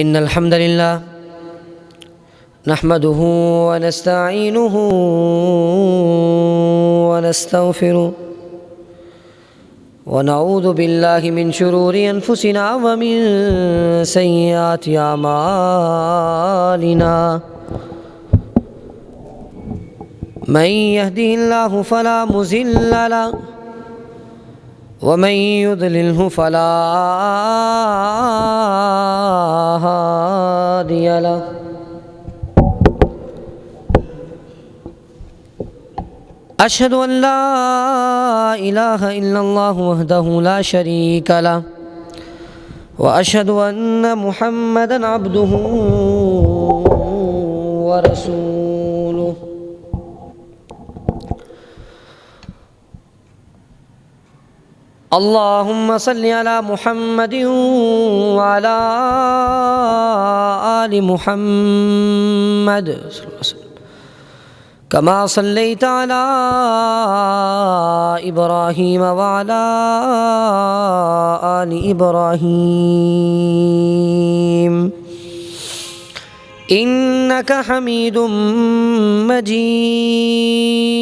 إن الحمد لله نحمده ونستعينه ونستغفره ونعوذ بالله من شرور أنفسنا ومن سيئات أعمالنا من يهده الله فلا مضل له ومن يضلله فلا هادي له أشهد أن لا إله إلا الله وحده لا شريك له وأشهد أن محمدًا عبده ورسوله اللهم صل على محمد وعلى آل محمد صلى الله عليه وسلم كما صليت على إبراهيم وعلى آل إبراهيم إنك حميد مجيد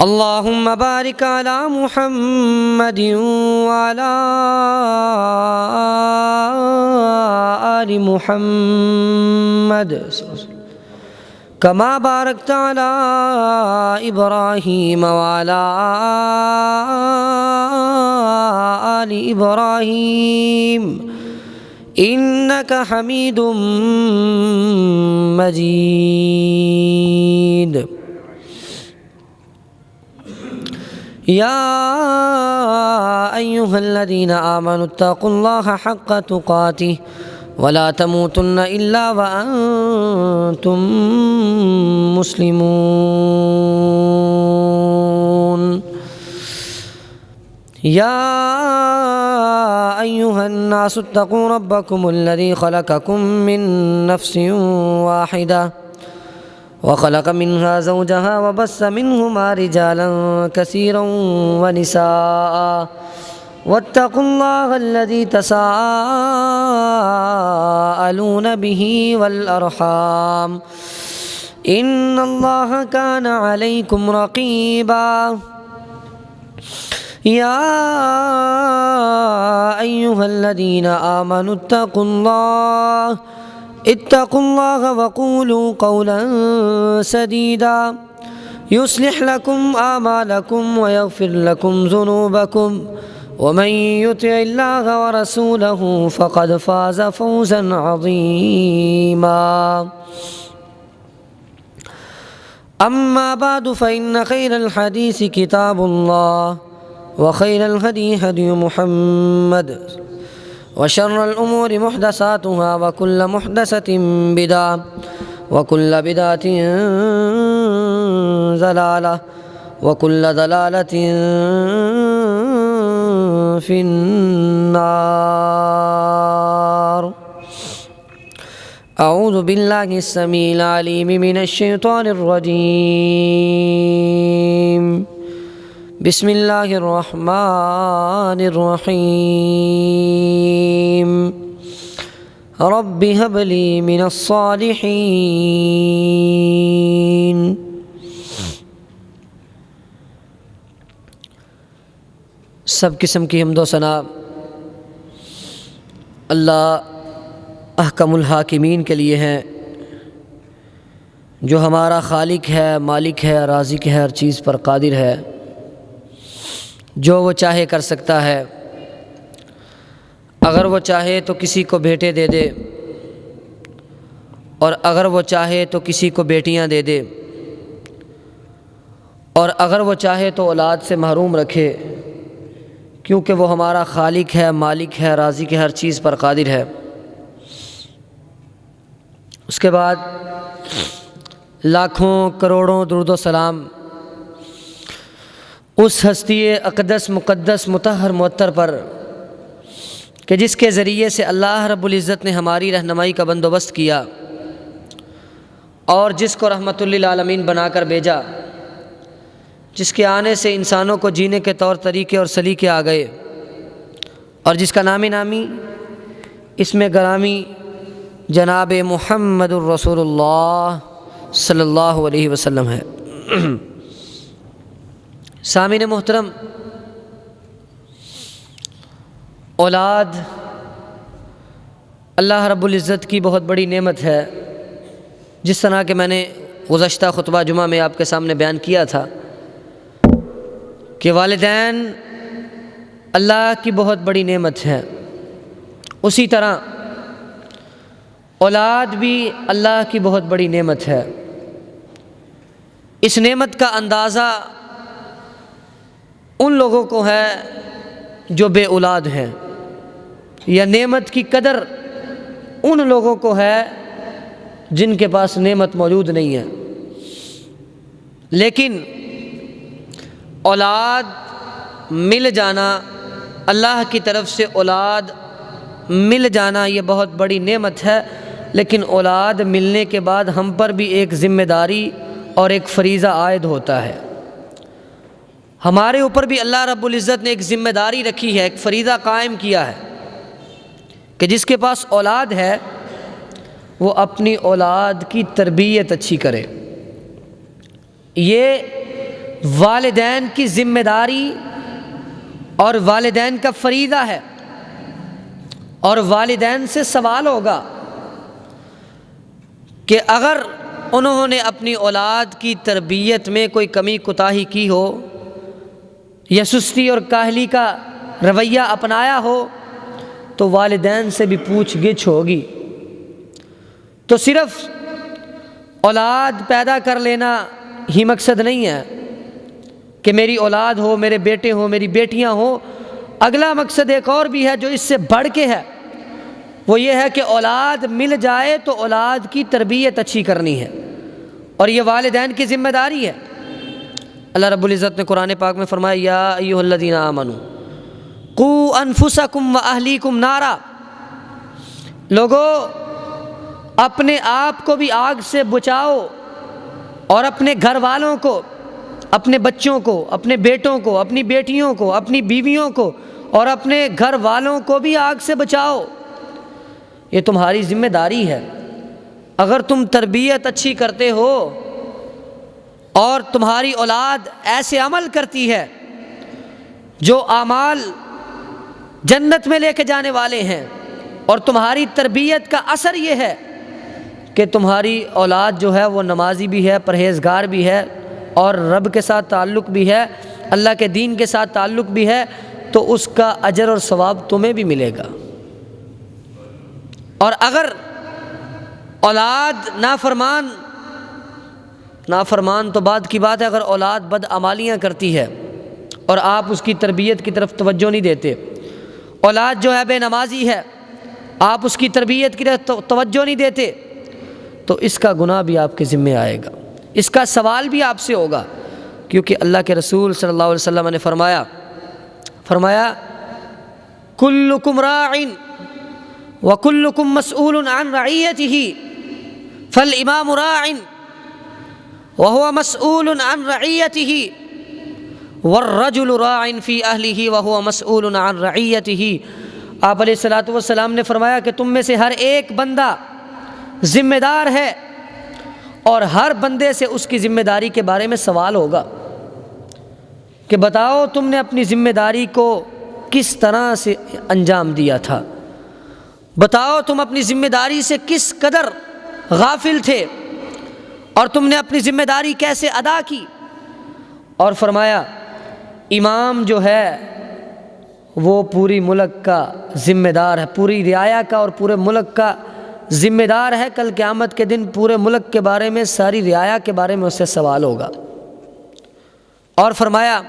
اللهم بارك على محمد وعلى آل محمد كما باركت على إبراهيم وعلى آل إبراهيم إنك حميد مجيد يا أيها الذين آمنوا اتقوا الله حق تقاته ولا تموتن إلا وأنتم مسلمون يا أيها الناس اتقوا ربكم الذي خلقكم من نفس واحدة وخلق منها زوجها وبث منهما رجالا كثيرا ونساء واتقوا الله الذي تساءلون به والأرحام إن الله كان عليكم رقيبا يا أيها الذين آمنوا اتقوا الله وقولوا قولا سديدا يصلح لكم أعمالكم ويغفر لكم ذنوبكم ومن يطع الله ورسوله فقد فاز فوزا عظيما أما بعد فإن خير الحديث كتاب الله وخير الهدي هدي محمد وشر الأمور محدثاتها وكل محدثة بدعة وكل بدعة ضلالة وكل ضلالة في النار أعوذ بالله السميع العليم من الشيطان الرجيم بسم الله الرحمن الرحيم رب هب لي من الصالحين سب قسم کی حمد و ثنا اللہ احکم الحاکمین کے لیے ہیں جو ہمارا خالق ہے، مالک ہے، رازق ہے، ہر چیز پر قادر ہے، جو وہ چاہے کر سکتا ہے۔ اگر وہ چاہے تو کسی کو بیٹے دے دے اور اگر وہ چاہے تو کسی کو بیٹیاں دے دے اور اگر وہ چاہے تو اولاد سے محروم رکھے، کیونکہ وہ ہمارا خالق ہے، مالک ہے، رازق ہے، ہر چیز پر قادر ہے۔ اس کے بعد لاکھوں کروڑوں درود و سلام اس ہستی اقدس مقدس مطہر معطر پر کہ جس کے ذریعے سے اللہ رب العزت نے ہماری رہنمائی کا بندوبست کیا اور جس کو رحمت للعالمین بنا کر بھیجا، جس کے آنے سے انسانوں کو جینے کے طور طریقے اور سلیقے آ گئے، اور جس کا نام نامی اس میں گرامی جناب محمد الرسول اللہ صلی اللہ علیہ وسلم ہے۔ سامعین محترم، اولاد اللہ رب العزت کی بہت بڑی نعمت ہے۔ جس طرح کہ میں نے گزشتہ خطبہ جمعہ میں آپ کے سامنے بیان کیا تھا کہ والدین اللہ کی بہت بڑی نعمت ہے، اسی طرح اولاد بھی اللہ کی بہت بڑی نعمت ہے۔ اس نعمت کا اندازہ ان لوگوں کو ہے جو بے اولاد ہیں، یا نعمت کی قدر ان لوگوں کو ہے جن کے پاس نعمت موجود نہیں ہے۔ لیکن اولاد مل جانا، اللہ کی طرف سے اولاد مل جانا، یہ بہت بڑی نعمت ہے۔ لیکن اولاد ملنے کے بعد ہم پر بھی ایک ذمہ داری اور ایک فریضہ عائد ہوتا ہے۔ ہمارے اوپر بھی اللہ رب العزت نے ایک ذمہ داری رکھی ہے، ایک فریضہ قائم کیا ہے کہ جس کے پاس اولاد ہے وہ اپنی اولاد کی تربیت اچھی کرے۔ یہ والدین کی ذمہ داری اور والدین کا فریضہ ہے، اور والدین سے سوال ہوگا کہ اگر انہوں نے اپنی اولاد کی تربیت میں کوئی کمی کوتاہی کی ہو یا سستی اور کاہلی کا رویہ اپنایا ہو تو والدین سے بھی پوچھ گچھ ہوگی۔ تو صرف اولاد پیدا کر لینا ہی مقصد نہیں ہے کہ میری اولاد ہو، میرے بیٹے ہوں، میری بیٹیاں ہوں۔ اگلا مقصد ایک اور بھی ہے جو اس سے بڑھ کے ہے، وہ یہ ہے کہ اولاد مل جائے تو اولاد کی تربیت اچھی کرنی ہے، اور یہ والدین کی ذمہ داری ہے۔ اللہ رب العزت نے قرآن پاک میں فرمایا یا ایھا الذین آمنوا قوا انفسکم واہلیکم نارا، لوگو اپنے آپ کو بھی آگ سے بچاؤ اور اپنے گھر والوں کو، اپنے بچوں کو، اپنے بیٹوں کو، اپنی بیٹیوں کو، اپنی بیویوں کو اور اپنے گھر والوں کو بھی آگ سے بچاؤ۔ یہ تمہاری ذمہ داری ہے۔ اگر تم تربیت اچھی کرتے ہو اور تمہاری اولاد ایسے عمل کرتی ہے جو اعمال جنت میں لے کے جانے والے ہیں، اور تمہاری تربیت کا اثر یہ ہے کہ تمہاری اولاد جو ہے وہ نمازی بھی ہے، پرہیزگار بھی ہے، اور رب کے ساتھ تعلق بھی ہے، اللہ کے دین کے ساتھ تعلق بھی ہے، تو اس کا اجر اور ثواب تمہیں بھی ملے گا۔ اور اگر اولاد نافرمان تو بعد کی بات ہے، اگر اولاد بدعمالیاں کرتی ہے اور آپ اس کی تربیت کی طرف توجہ نہیں دیتے، اولاد جو ہے بے نمازی ہے، آپ اس کی تربیت کی طرف توجہ نہیں دیتے، تو اس کا گناہ بھی آپ کے ذمہ آئے گا، اس کا سوال بھی آپ سے ہوگا، کیونکہ اللہ کے رسول صلی اللہ علیہ وسلم نے فرمایا کلکم راع وکلکم مسئول عن رعیتہ فالامام راع وهو مسئول عن رعیتہ والرجل راع فی اہلہ وهو مسئول عن رعیتہ۔ آپ علیہ الصلوۃ والسلام نے فرمایا کہ تم میں سے ہر ایک بندہ ذمہ دار ہے، اور ہر بندے سے اس کی ذمہ داری کے بارے میں سوال ہوگا کہ بتاؤ تم نے اپنی ذمہ داری کو کس طرح سے انجام دیا تھا، بتاؤ تم اپنی ذمہ داری سے کس قدر غافل تھے، اور تم نے اپنی ذمہ داری کیسے ادا کی۔ اور فرمایا امام جو ہے وہ پوری ملک کا ذمہ دار ہے، پوری رعایا کا اور پورے ملک کا ذمہ دار ہے۔ کل قیامت کے دن پورے ملک کے بارے میں، ساری رعایا کے بارے میں اس سے سوال ہوگا۔ اور فرمایا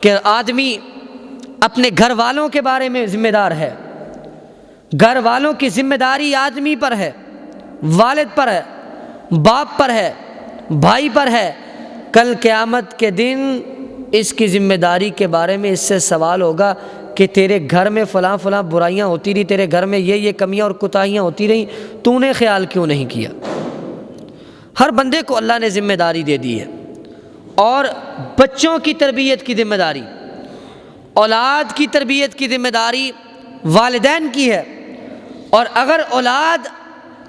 کہ آدمی اپنے گھر والوں کے بارے میں ذمہ دار ہے، گھر والوں کی ذمہ داری آدمی پر ہے، والد پر ہے، باپ پر ہے، بھائی پر ہے۔ کل قیامت کے دن اس کی ذمہ داری کے بارے میں اس سے سوال ہوگا کہ تیرے گھر میں فلاں فلاں برائیاں ہوتی رہی، تیرے گھر میں یہ کمیاں اور کوتاہیاں ہوتی رہیں، تو نے خیال کیوں نہیں کیا۔ ہر بندے کو اللہ نے ذمہ داری دے دی ہے۔ اور بچوں کی تربیت کی ذمہ داری اولاد کی تربیت کی ذمہ داری والدین کی ہے، اور اگر اولاد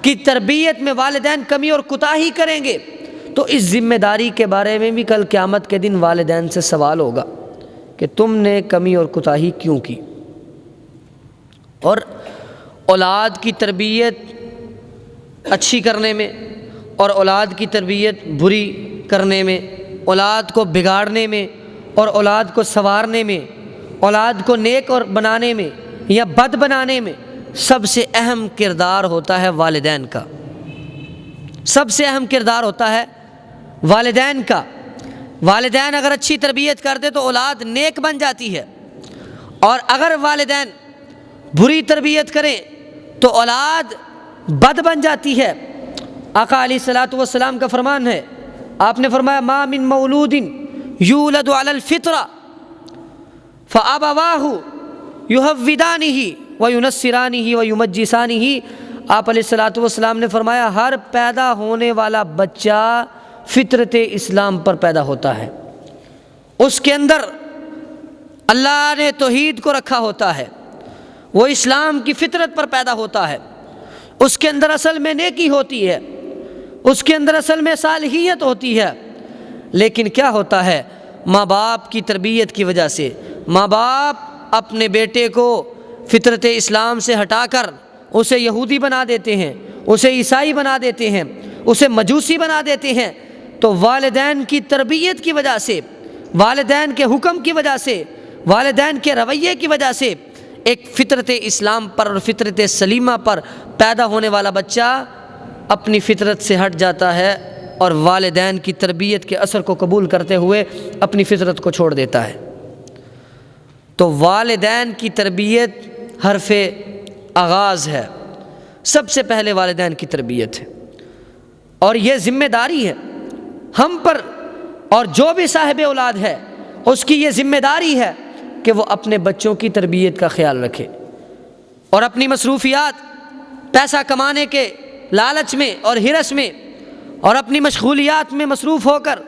کی تربیت میں والدین کمی اور کوتاہی کریں گے تو اس ذمہ داری کے بارے میں بھی کل قیامت کے دن والدین سے سوال ہوگا کہ تم نے کمی اور کوتاہی کیوں کی۔ اور اولاد کی تربیت اچھی کرنے میں اور اولاد کی تربیت بری کرنے میں، اولاد کو بگاڑنے میں اور اولاد کو سنوارنے میں، اولاد کو نیک اور بنانے میں یا بد بنانے میں سب سے اہم کردار ہوتا ہے والدین کا، سب سے اہم کردار ہوتا ہے والدین کا۔ والدین اگر اچھی تربیت کر دے تو اولاد نیک بن جاتی ہے، اور اگر والدین بری تربیت کریں تو اولاد بد بن جاتی ہے۔ آقا علیہ الصلوۃ والسلام کا فرمان ہے، آپ نے فرمایا ما من مولود یولد علی الفطرہ فابواہ یہودانہ وینصرانہ ویمجسانہ۔ آپ علیہ الصلوۃ والسلام نے فرمایا ہر پیدا ہونے والا بچہ فطرت اسلام پر پیدا ہوتا ہے، اس کے اندر اللہ نے توحید کو رکھا ہوتا ہے، وہ اسلام کی فطرت پر پیدا ہوتا ہے، اس کے اندر اصل میں نیکی ہوتی ہے، اس کے اندر اصل میں صالحیت ہوتی ہے۔ لیکن کیا ہوتا ہے، ماں باپ کی تربیت کی وجہ سے ماں باپ اپنے بیٹے کو فطرت اسلام سے ہٹا کر اسے یہودی بنا دیتے ہیں، اسے عیسائی بنا دیتے ہیں، اسے مجوسی بنا دیتے ہیں۔ تو والدین کی تربیت کی وجہ سے، والدین کے حکم کی وجہ سے، والدین کے رویے کی وجہ سے ایک فطرت اسلام پر اور فطرت سلیمہ پر پیدا ہونے والا بچہ اپنی فطرت سے ہٹ جاتا ہے اور والدین کی تربیت کے اثر کو قبول کرتے ہوئے اپنی فطرت کو چھوڑ دیتا ہے۔ تو والدین کی تربیت حرف آغاز ہے، سب سے پہلے والدین کی تربیت ہے، اور یہ ذمہ داری ہے ہم پر، اور جو بھی صاحب اولاد ہے اس کی یہ ذمہ داری ہے کہ وہ اپنے بچوں کی تربیت کا خیال رکھے، اور اپنی مصروفیات، پیسہ کمانے کے لالچ میں اور ہرس میں اور اپنی مشغولیات میں مصروف ہو کر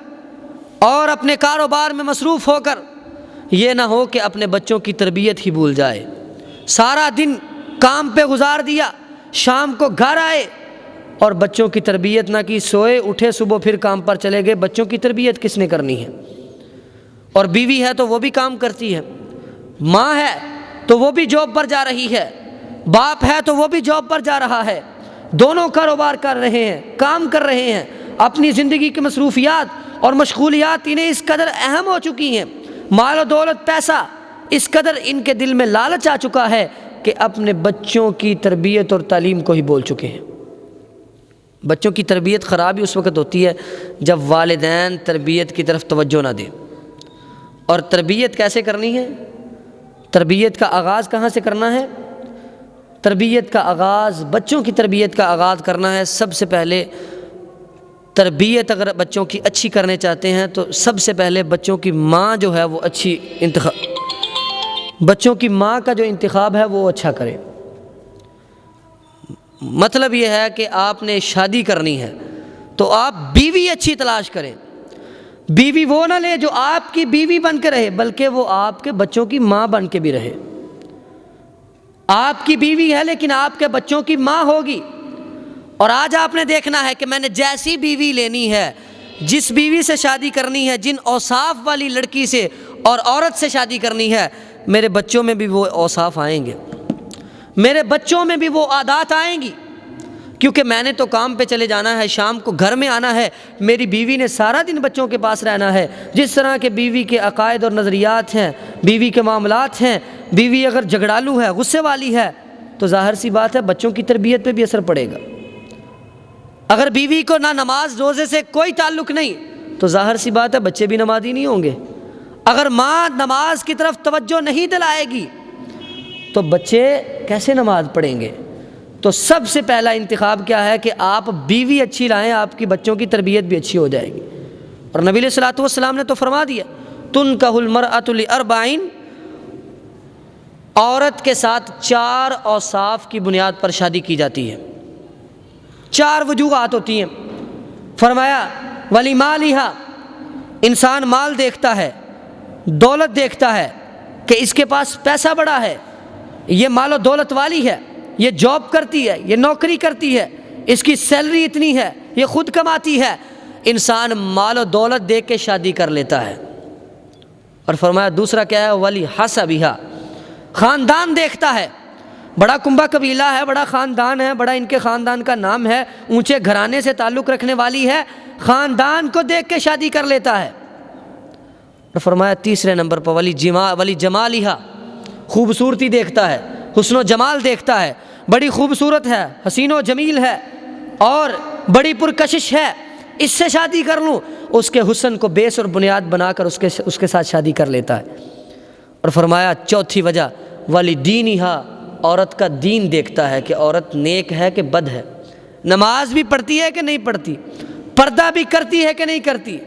اور اپنے کاروبار میں مصروف ہو کر یہ نہ ہو کہ اپنے بچوں کی تربیت ہی بھول جائے۔ سارا دن کام پہ گزار دیا، شام کو گھر آئے اور بچوں کی تربیت نہ کی، سوئے اٹھے صبح پھر کام پر چلے گئے، بچوں کی تربیت کس نے کرنی ہے؟ اور بیوی ہے تو وہ بھی کام کرتی ہے، ماں ہے تو وہ بھی جاب پر جا رہی ہے، باپ ہے تو وہ بھی جاب پر جا رہا ہے، دونوں کاروبار کر رہے ہیں، کام کر رہے ہیں، اپنی زندگی کی مصروفیات اور مشغولیات انہیں اس قدر اہم ہو چکی ہیں، مال و دولت، پیسہ، اس قدر ان کے دل میں لالچ آ چکا ہے کہ اپنے بچوں کی تربیت اور تعلیم کو ہی بول چکے ہیں۔ بچوں کی تربیت خراب ہی اس وقت ہوتی ہے جب والدین تربیت کی طرف توجہ نہ دیں۔ اور تربیت کیسے کرنی ہے؟ تربیت کا آغاز کہاں سے کرنا ہے؟ تربیت کا آغاز، بچوں کی تربیت کا آغاز کرنا ہے سب سے پہلے۔ تربیت اگر بچوں کی اچھی کرنے چاہتے ہیں تو سب سے پہلے بچوں کی ماں جو ہے وہ اچھی بچوں کی ماں کا جو انتخاب ہے وہ اچھا کرے۔ مطلب یہ ہے کہ آپ نے شادی کرنی ہے تو آپ بیوی اچھی تلاش کریں، بیوی وہ نہ لیں جو آپ کی بیوی بن کے رہے بلکہ وہ آپ کے بچوں کی ماں بن کے بھی رہے۔ آپ کی بیوی ہے لیکن آپ کے بچوں کی ماں ہوگی۔ اور آج آپ نے دیکھنا ہے کہ میں نے جیسی بیوی لینی ہے، جس بیوی سے شادی کرنی ہے، جن اوصاف والی لڑکی سے اور عورت سے شادی کرنی ہے، میرے بچوں میں بھی وہ اوصاف آئیں گے، میرے بچوں میں بھی وہ عادات آئیں گی، کیونکہ میں نے تو کام پہ چلے جانا ہے، شام کو گھر میں آنا ہے، میری بیوی نے سارا دن بچوں کے پاس رہنا ہے۔ جس طرح کے بیوی کے عقائد اور نظریات ہیں، بیوی کے معاملات ہیں، بیوی اگر جھگڑالو ہے، غصے والی ہے، تو ظاہر سی بات ہے بچوں کی تربیت پہ بھی اثر پڑے گا۔ اگر بیوی کو نہ نماز روزے سے کوئی تعلق نہیں تو ظاہر سی بات ہے بچے بھی نمازی نہیں ہوں گے۔ اگر ماں نماز کی طرف توجہ نہیں دلائے گی تو بچے کیسے نماز پڑھیں گے؟ تو سب سے پہلا انتخاب کیا ہے کہ آپ بیوی اچھی لائیں، آپ کی بچوں کی تربیت بھی اچھی ہو جائے گی۔ اور نبی علیہ الصلوۃ والسلام نے تو فرما دیا تنکح المرأۃ لاربع، عورت کے ساتھ 4 اوصاف کی بنیاد پر شادی کی جاتی ہے، 4 وجوہات ہوتی ہیں۔ فرمایا ولمالھا، انسان مال دیکھتا ہے، دولت دیکھتا ہے، کہ اس کے پاس پیسہ بڑا ہے، یہ مال و دولت والی ہے، یہ جاب کرتی ہے، یہ نوکری کرتی ہے، اس کی سیلری اتنی ہے، یہ خود کماتی ہے، انسان مال و دولت دیکھ کے شادی کر لیتا ہے۔ اور فرمایا دوسرا کیا ہے؟ ولی حسبھا، خاندان دیکھتا ہے، بڑا کنبہ قبیلہ ہے، بڑا خاندان ہے، بڑا ان کے خاندان کا نام ہے، اونچے گھرانے سے تعلق رکھنے والی ہے، خاندان کو دیکھ کے شادی کر لیتا ہے۔ اور فرمایا تیسرے نمبر پر ولی جمالھا، خوبصورتی دیکھتا ہے، حسن و جمال دیکھتا ہے، بڑی خوبصورت ہے، حسین و جمیل ہے اور بڑی پرکشش ہے، اس سے شادی کر لوں، اس کے حسن کو بیس اور بنیاد بنا کر اس کے ساتھ شادی کر لیتا ہے۔ اور فرمایا چوتھی وجہ ولی دینھا، عورت کا دین دیکھتا ہے کہ عورت نیک ہے کہ بد ہے، نماز بھی پڑھتی ہے کہ نہیں پڑھتی، پردہ بھی کرتی ہے کہ نہیں کرتی،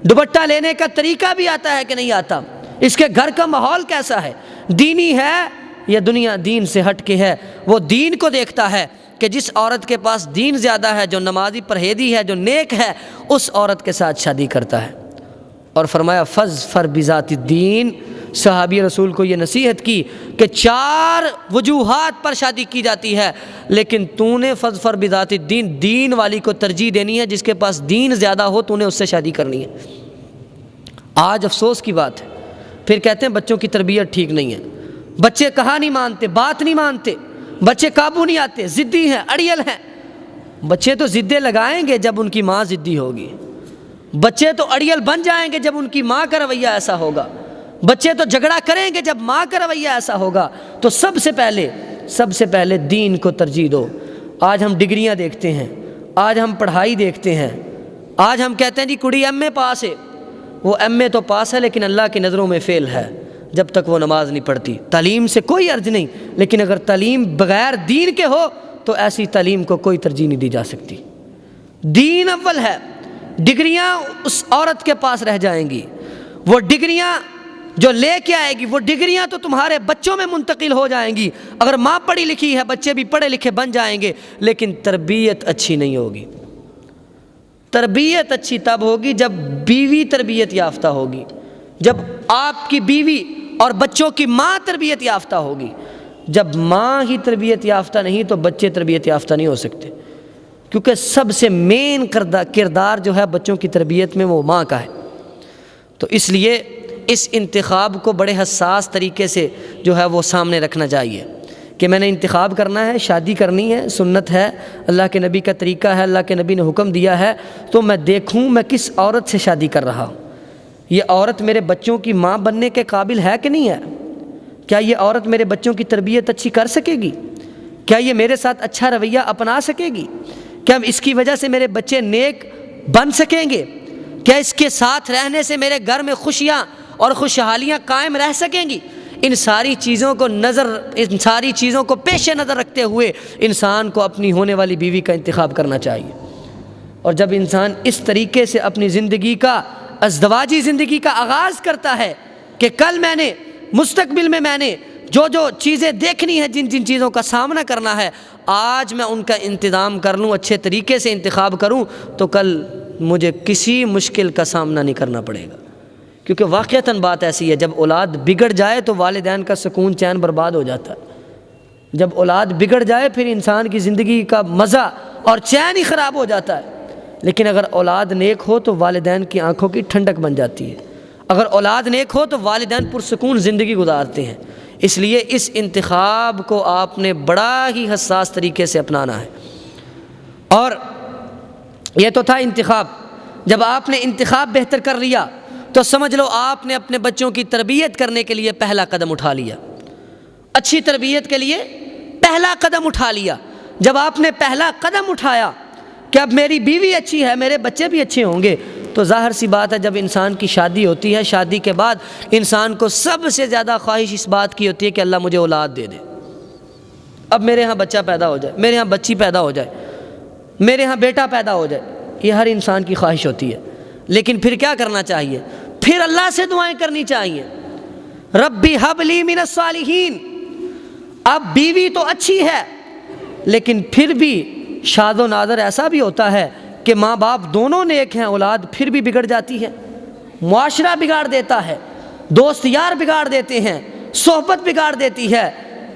دوپٹہ لینے کا طریقہ بھی آتا ہے کہ نہیں آتا، اس کے گھر کا ماحول کیسا ہے، دینی ہے یا دنیا دین سے ہٹ کے ہے۔ وہ دین کو دیکھتا ہے کہ جس عورت کے پاس دین زیادہ ہے، جو نمازی پرہیزی ہے، جو نیک ہے، اس عورت کے ساتھ شادی کرتا ہے۔ اور فرمایا فاظفر بذات الدین، صحابی رسول کو یہ نصیحت کی کہ 4 وجوہات پر شادی کی جاتی ہے، لیکن تو نے فاظفر بذات الدین، دین والی کو ترجیح دینی ہے، جس کے پاس دین زیادہ ہو تو نے اس سے شادی کرنی ہے۔ آج افسوس کی بات ہے، پھر کہتے ہیں بچوں کی تربیت ٹھیک نہیں ہے، بچے کہا نہیں مانتے، بات نہیں مانتے، بچے قابو نہیں آتے، ضدی ہیں، اڑیل ہیں۔ بچے تو ضدیں لگائیں گے جب ان کی ماں ضدی ہوگی، بچے تو اڑیل بن جائیں گے جب ان کی ماں کا رویہ ایسا ہوگا، بچے تو جھگڑا کریں گے جب ماں کا رویہ ایسا ہوگا۔ تو سب سے پہلے دین کو ترجیح دو۔ آج ہم ڈگریاں دیکھتے ہیں، آج ہم پڑھائی دیکھتے ہیں، آج ہم کہتے ہیں جی کڑی ایم اے پاس ہے، وہ ایم اے تو پاس ہے لیکن اللہ کی نظروں میں فیل ہے جب تک وہ نماز نہیں پڑھتی۔ تعلیم سے کوئی عرض نہیں، لیکن اگر تعلیم بغیر دین کے ہو تو ایسی تعلیم کو کوئی ترجیح نہیں دی جا سکتی۔ دین اول ہے، ڈگریاں اس عورت کے پاس رہ جائیں گی، وہ ڈگریاں جو لے کے آئے گی، وہ ڈگریاں تو تمہارے بچوں میں منتقل ہو جائیں گی۔ اگر ماں پڑھی لکھی ہے، بچے بھی پڑھے لکھے بن جائیں گے، لیکن تربیت اچھی نہیں ہوگی۔ تربیت اچھی تب ہوگی جب بیوی تربیت یافتہ ہوگی، جب آپ کی بیوی اور بچوں کی ماں تربیت یافتہ ہوگی۔ جب ماں ہی تربیت یافتہ نہیں تو بچے تربیت یافتہ نہیں ہو سکتے، کیونکہ سب سے مین کردار جو ہے بچوں کی تربیت میں وہ ماں کا ہے۔ تو اس لیے اس انتخاب کو بڑے حساس طریقے سے جو ہے وہ سامنے رکھنا چاہیے کہ میں نے انتخاب کرنا ہے، شادی کرنی ہے، سنت ہے، اللہ کے نبی کا طریقہ ہے، اللہ کے نبی نے حکم دیا ہے، تو میں دیکھوں میں کس عورت سے شادی کر رہا ہوں، یہ عورت میرے بچوں کی ماں بننے کے قابل ہے کہ نہیں ہے، کیا یہ عورت میرے بچوں کی تربیت اچھی کر سکے گی، کیا یہ میرے ساتھ اچھا رویہ اپنا سکے گی، کیا اس کی وجہ سے میرے بچے نیک بن سکیں گے، کیا اس کے ساتھ رہنے سے میرے گھر میں خوشیاں اور خوشحالیاں قائم رہ سکیں گی۔ ان ساری چیزوں کو پیش نظر رکھتے ہوئے انسان کو اپنی ہونے والی بیوی کا انتخاب کرنا چاہیے۔ اور جب انسان اس طریقے سے اپنی زندگی کا، ازدواجی زندگی کا آغاز کرتا ہے کہ کل میں نے، مستقبل میں میں نے جو چیزیں دیکھنی ہیں، جن چیزوں کا سامنا کرنا ہے، آج میں ان کا انتظام کر لوں، اچھے طریقے سے انتخاب کروں، تو کل مجھے کسی مشکل کا سامنا نہیں کرنا پڑے گا۔ کیونکہ واقعتاً بات ایسی ہے، جب اولاد بگڑ جائے تو والدین کا سکون چین برباد ہو جاتا ہے۔ جب اولاد بگڑ جائے پھر انسان کی زندگی کا مزہ اور چین ہی خراب ہو جاتا ہے۔ لیکن اگر اولاد نیک ہو تو والدین کی آنکھوں کی ٹھنڈک بن جاتی ہے، اگر اولاد نیک ہو تو والدین پرسکون زندگی گزارتے ہیں۔ اس لیے اس انتخاب کو آپ نے بڑا ہی حساس طریقے سے اپنانا ہے۔ اور یہ تو تھا انتخاب، جب آپ نے انتخاب بہتر کر لیا تو سمجھ لو آپ نے اپنے بچوں کی تربیت کرنے کے لیے پہلا قدم اٹھا لیا، اچھی تربیت کے لیے پہلا قدم اٹھا لیا۔ جب آپ نے پہلا قدم اٹھایا کہ اب میری بیوی اچھی ہے، میرے بچے بھی اچھے ہوں گے، تو ظاہر سی بات ہے جب انسان کی شادی ہوتی ہے، شادی کے بعد انسان کو سب سے زیادہ خواہش اس بات کی ہوتی ہے کہ اللہ مجھے اولاد دے دے، اب میرے ہاں بچہ پیدا ہو جائے، میرے ہاں بچی پیدا ہو جائے، میرے ہاں بیٹا پیدا ہو جائے، یہ ہر انسان کی خواہش ہوتی ہے۔ لیکن پھر کیا کرنا چاہیے؟ پھر اللہ سے دعائیں کرنی چاہیے، ربی ہب لی من الصالحین۔ اب بیوی تو اچھی ہے لیکن پھر بھی شاد و نادر ایسا بھی ہوتا ہے کہ ماں باپ دونوں نیک ہیں، اولاد پھر بھی بگڑ جاتی ہے، معاشرہ بگاڑ دیتا ہے، دوست یار بگاڑ دیتے ہیں، صحبت بگاڑ دیتی ہے،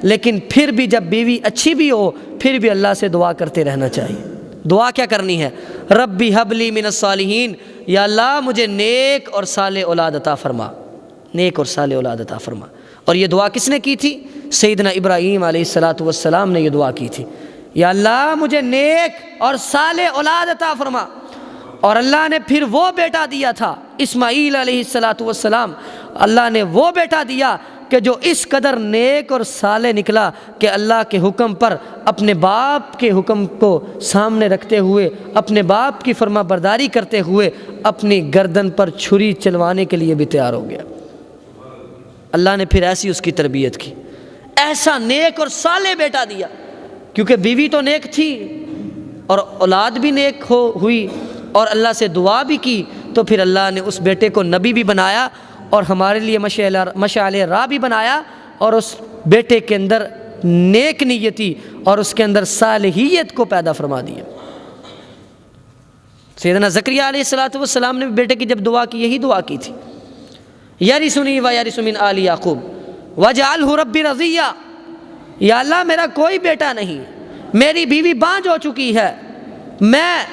لیکن پھر بھی جب بیوی اچھی بھی ہو پھر بھی اللہ سے دعا کرتے رہنا چاہیے۔ دعا کیا کرنی ہے؟ ربی حبلی من الصالحین، یا اللہ مجھے نیک اور صالح اولاد عطا فرما، نیک اور صالح اولاد عطا فرما۔ اور یہ دعا کس نے کی تھی؟ سیدنا ابراہیم علیہ السلام نے یہ دعا کی تھی، یا اللہ مجھے نیک اور صالح اولاد عطا فرما۔ اور اللہ نے پھر وہ بیٹا دیا تھا اسماعیل علیہ السلام، اللہ نے وہ بیٹا دیا کہ جو اس قدر نیک اور صالح نکلا کہ اللہ کے حکم پر اپنے باپ کے حکم کو سامنے رکھتے ہوئے، اپنے باپ کی فرما برداری کرتے ہوئے اپنی گردن پر چھری چلوانے کے لیے بھی تیار ہو گیا۔ اللہ نے پھر ایسی اس کی تربیت کی، ایسا نیک اور صالح بیٹا دیا، کیونکہ بیوی تو نیک تھی اور اولاد بھی نیک ہوئی اور اللہ سے دعا بھی کی، تو پھر اللہ نے اس بیٹے کو نبی بھی بنایا اور ہمارے لیے مشعل راہ بھی بنایا، اور اس بیٹے کے اندر نیک نیتی اور اس کے اندر صالحیت کو پیدا فرما دیا۔ سیدنا زکریا علیہ السلام نے بیٹے کی جب دعا کی، یہی دعا کی تھی، یرثنی ویرث من آل یعقوب واجعلہ ربی رضیہ، یا اللہ میرا کوئی بیٹا نہیں، میری بیوی بانجھ ہو چکی ہے، میں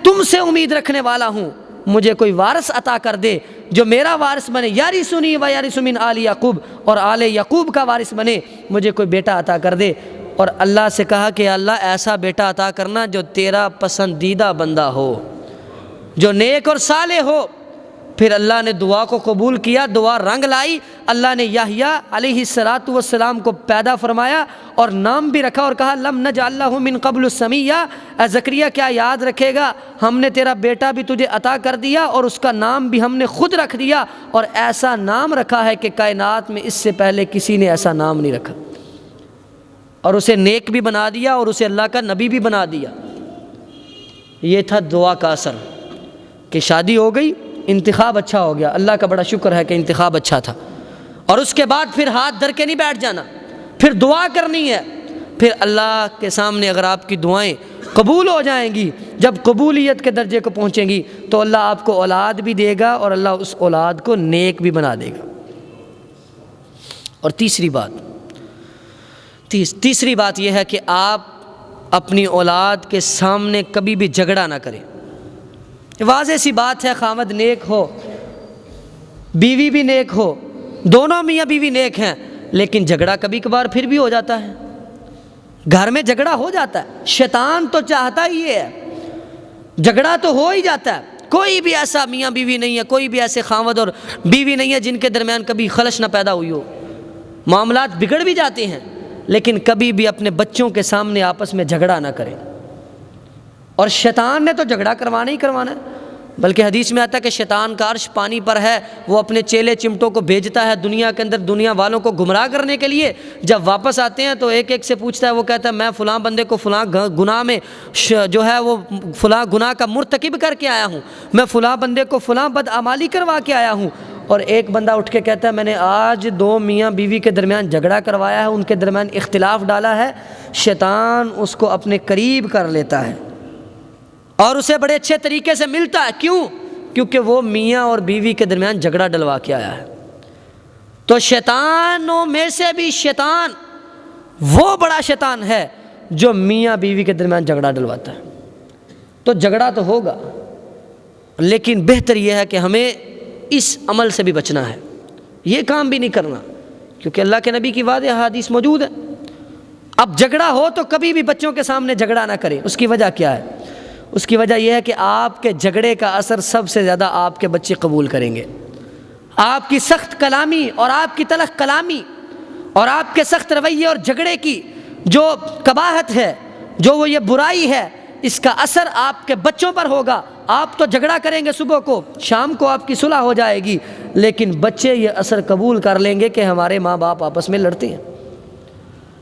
تم سے امید رکھنے والا ہوں، مجھے کوئی وارث عطا کر دے جو میرا وارث بنے، یرثنی ویرث من آل یعقوب، اور آل یعقوب کا وارث بنے، مجھے کوئی بیٹا عطا کر دے۔ اور اللہ سے کہا کہ اللہ ایسا بیٹا عطا کرنا جو تیرا پسندیدہ بندہ ہو، جو نیک اور صالح ہو۔ پھر اللہ نے دعا کو قبول کیا، دعا رنگ لائی، اللہ نے یحییٰ علیہ السلام کو پیدا فرمایا اور نام بھی رکھا، اور کہا لم نجعل لہ من قبل سمیہ، اے زکریا کیا یاد رکھے گا، ہم نے تیرا بیٹا بھی تجھے عطا کر دیا اور اس کا نام بھی ہم نے خود رکھ دیا، اور ایسا نام رکھا ہے کہ کائنات میں اس سے پہلے کسی نے ایسا نام نہیں رکھا، اور اسے نیک بھی بنا دیا اور اسے اللہ کا نبی بھی بنا دیا۔ یہ تھا دعا کا اثر کہ شادی ہو گئی، انتخاب اچھا ہو گیا، اللہ کا بڑا شکر ہے کہ انتخاب اچھا تھا۔ اور اس کے بعد پھر ہاتھ دھر کے نہیں بیٹھ جانا، پھر دعا کرنی ہے، پھر اللہ کے سامنے اگر آپ کی دعائیں قبول ہو جائیں گی، جب قبولیت کے درجے کو پہنچیں گی تو اللہ آپ کو اولاد بھی دے گا اور اللہ اس اولاد کو نیک بھی بنا دے گا۔ اور تیسری بات یہ ہے کہ آپ اپنی اولاد کے سامنے کبھی بھی جھگڑا نہ کریں۔ واضح سی بات ہے، خامد نیک ہو، بیوی بھی نیک ہو، دونوں میاں بیوی نیک ہیں، لیکن جھگڑا کبھی کبھار پھر بھی ہو جاتا ہے، گھر میں جھگڑا ہو جاتا ہے، شیطان تو چاہتا ہی ہے، جھگڑا تو ہو ہی جاتا ہے۔ کوئی بھی ایسا میاں بیوی نہیں ہے، کوئی بھی ایسے خامد اور بیوی نہیں ہے جن کے درمیان کبھی خلش نہ پیدا ہوئی ہو، معاملات بگڑ بھی جاتے ہیں، لیکن کبھی بھی اپنے بچوں کے سامنے آپس میں جھگڑا نہ کریں۔ اور شیطان نے تو جھگڑا کروانا ہی کروانا ہے، بلکہ حدیث میں آتا ہے کہ شیطان کا عرش پانی پر ہے، وہ اپنے چیلے چمٹوں کو بھیجتا ہے دنیا کے اندر دنیا والوں کو گمراہ کرنے کے لیے۔ جب واپس آتے ہیں تو ایک ایک سے پوچھتا ہے، وہ کہتا ہے میں فلاں بندے کو فلاں گناہ میں جو ہے وہ فلاں گناہ کا مرتکب کر کے آیا ہوں، میں فلاں بندے کو فلاں بدعمالی کروا کے آیا ہوں۔ اور ایک بندہ اٹھ کے کہتا ہے میں نے آج 2 میاں بیوی کے درمیان جھگڑا کروایا ہے، ان کے درمیان اختلاف ڈالا ہے۔ شیطان اس کو اپنے قریب کر لیتا ہے اور اسے بڑے اچھے طریقے سے ملتا ہے، کیوں؟ کیونکہ وہ میاں اور بیوی کے درمیان جھگڑا ڈلوا کے آیا ہے۔ تو شیطانوں میں سے بھی شیطان وہ بڑا شیطان ہے جو میاں بیوی کے درمیان جھگڑا ڈلواتا ہے۔ تو جھگڑا تو ہوگا، لیکن بہتر یہ ہے کہ ہمیں اس عمل سے بھی بچنا ہے، یہ کام بھی نہیں کرنا، کیونکہ اللہ کے نبی کی واضح حدیث موجود ہے۔ اب جھگڑا ہو تو کبھی بھی بچوں کے سامنے جھگڑا نہ کریں۔ اس کی وجہ کیا ہے؟ اس کی وجہ یہ ہے کہ آپ کے جھگڑے کا اثر سب سے زیادہ آپ کے بچے قبول کریں گے۔ آپ کی سخت کلامی اور آپ کی تلخ کلامی اور آپ کے سخت رویے اور جھگڑے کی جو قباحت ہے، جو وہ یہ برائی ہے، اس کا اثر آپ کے بچوں پر ہوگا۔ آپ تو جھگڑا کریں گے صبح کو، شام کو آپ کی صلح ہو جائے گی، لیکن بچے یہ اثر قبول کر لیں گے کہ ہمارے ماں باپ آپس میں لڑتے ہیں،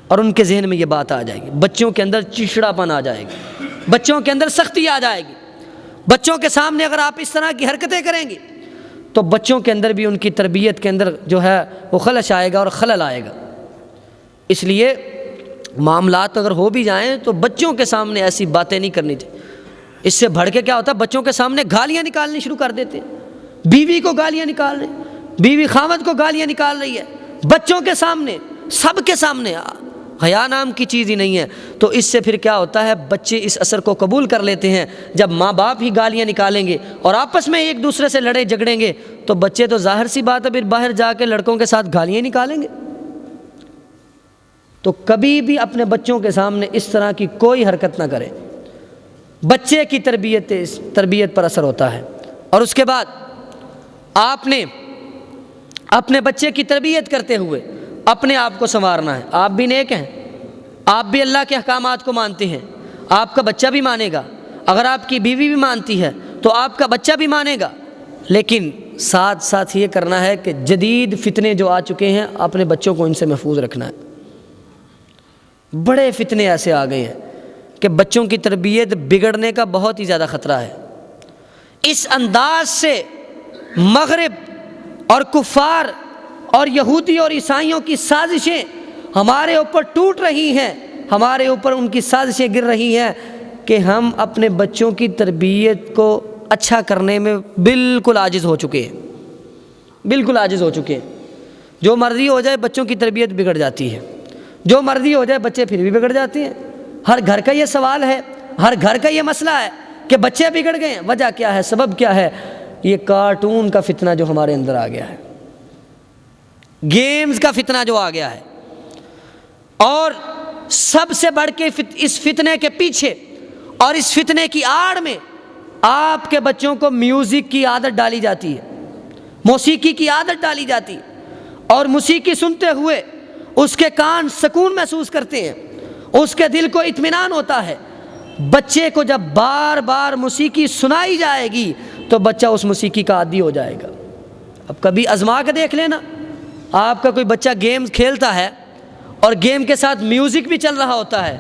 اور ان کے ذہن میں یہ بات آ جائے گی، بچوں کے اندر چڑچڑا پن آ جائے گا، بچوں کے اندر سختی آ جائے گی۔ بچوں کے سامنے اگر آپ اس طرح کی حرکتیں کریں گے تو بچوں کے اندر بھی ان کی تربیت کے اندر جو ہے وہ خلش آئے گا اور خلل آئے گا۔ اس لیے معاملات اگر ہو بھی جائیں تو بچوں کے سامنے ایسی باتیں نہیں کرنی چاہیے۔ اس سے بڑھ کے کیا ہوتا ہے، بچوں کے سامنے گالیاں نکالنی شروع کر دیتے ہیں، بیوی کو گالیاں نکال رہے ہیں، بیوی خاوند کو گالیاں نکال رہی ہے، بچوں کے سامنے، سب کے سامنے حیا نام کی چیز ہی نہیں ہے۔ تو اس سے پھر کیا ہوتا ہے، بچے اس اثر کو قبول کر لیتے ہیں۔ جب ماں باپ ہی گالیاں نکالیں گے اور آپس میں ایک دوسرے سے لڑے جھگڑیں گے تو بچے تو ظاہر سی بات ہے پھر باہر جا کے لڑکوں کے ساتھ گالیاں نکالیں گے۔ تو کبھی بھی اپنے بچوں کے سامنے اس طرح کی کوئی حرکت نہ کریں، بچے کی تربیت پر اثر ہوتا ہے۔ اور اس کے بعد آپ نے اپنے بچے کی تربیت کرتے ہوئے اپنے آپ کو سنوارنا ہے۔ آپ بھی نیک ہیں، آپ بھی اللہ کے احکامات کو مانتے ہیں، آپ کا بچہ بھی مانے گا۔ اگر آپ کی بیوی بھی مانتی ہے تو آپ کا بچہ بھی مانے گا، لیکن ساتھ ساتھ یہ کرنا ہے کہ جدید فتنے جو آ چکے ہیں اپنے بچوں کو ان سے محفوظ رکھنا ہے۔ بڑے فتنے ایسے آ گئے ہیں کہ بچوں کی تربیت بگڑنے کا بہت ہی زیادہ خطرہ ہے۔ اس انداز سے مغرب اور کفار اور یہودی اور عیسائیوں کی سازشیں ہمارے اوپر ٹوٹ رہی ہیں، ہمارے اوپر ان کی سازشیں گر رہی ہیں کہ ہم اپنے بچوں کی تربیت کو اچھا کرنے میں بالکل عاجز ہو چکے ہیں، بالکل عاجز ہو چکے ہیں۔ جو مرضی ہو جائے بچوں کی تربیت بگڑ جاتی ہے، جو مرضی ہو جائے بچے پھر بھی بگڑ جاتے ہیں۔ ہر گھر کا یہ سوال ہے، ہر گھر کا یہ مسئلہ ہے کہ بچے بگڑ گئے ہیں، وجہ کیا ہے، سبب کیا ہے؟ یہ کارٹون کا فتنہ جو ہمارے اندر آ گیا ہے، گیمز کا فتنہ جو آ گیا ہے، اور سب سے بڑھ کے اس فتنے کے پیچھے اور اس فتنے کی آڑ میں آپ کے بچوں کو میوزک کی عادت ڈالی جاتی ہے، موسیقی کی عادت ڈالی جاتی ہے، اور موسیقی سنتے ہوئے اس کے کان سکون محسوس کرتے ہیں، اس کے دل کو اطمینان ہوتا ہے۔ بچے کو جب بار بار موسیقی سنائی جائے گی تو بچہ اس موسیقی کا عادی ہو جائے گا۔ اب کبھی آزما کے دیکھ لینا، آپ کا کوئی بچہ گیم کھیلتا ہے اور گیم کے ساتھ میوزک بھی چل رہا ہوتا ہے،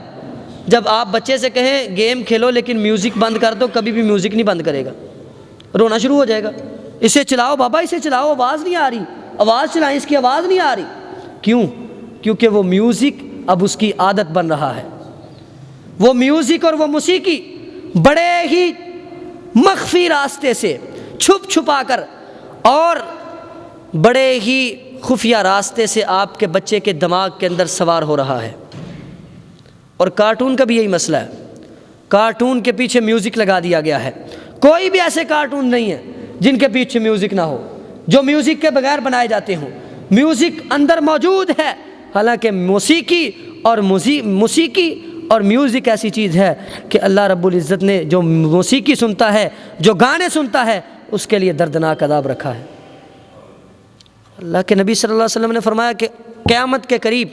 جب آپ بچے سے کہیں گیم کھیلو لیکن میوزک بند کر دو، کبھی بھی میوزک نہیں بند کرے گا، رونا شروع ہو جائے گا۔ اسے چلاؤ بابا، اسے چلاؤ، آواز نہیں آ رہی، آواز چلائیں، اس کی آواز نہیں آ رہی۔ کیوں؟ کیونکہ وہ میوزک اب اس کی عادت بن رہا ہے۔ وہ میوزک اور وہ موسیقی بڑے ہی مخفی راستے سے، چھپ چھپا کر اور بڑے ہی خفیہ راستے سے آپ کے بچے کے دماغ کے اندر سوار ہو رہا ہے۔ اور کارٹون کا بھی یہی مسئلہ ہے، کارٹون کے پیچھے میوزک لگا دیا گیا ہے۔ کوئی بھی ایسے کارٹون نہیں ہے جن کے پیچھے میوزک نہ ہو، جو میوزک کے بغیر بنائے جاتے ہوں۔ میوزک اندر موجود ہے، حالانکہ موسیقی اور میوزک ایسی چیز ہے کہ اللہ رب العزت نے جو موسیقی سنتا ہے، جو گانے سنتا ہے، اس کے لیے دردناک عذاب رکھا ہے۔ اللہ کے نبی صلی اللہ علیہ وسلم نے فرمایا کہ قیامت کے قریب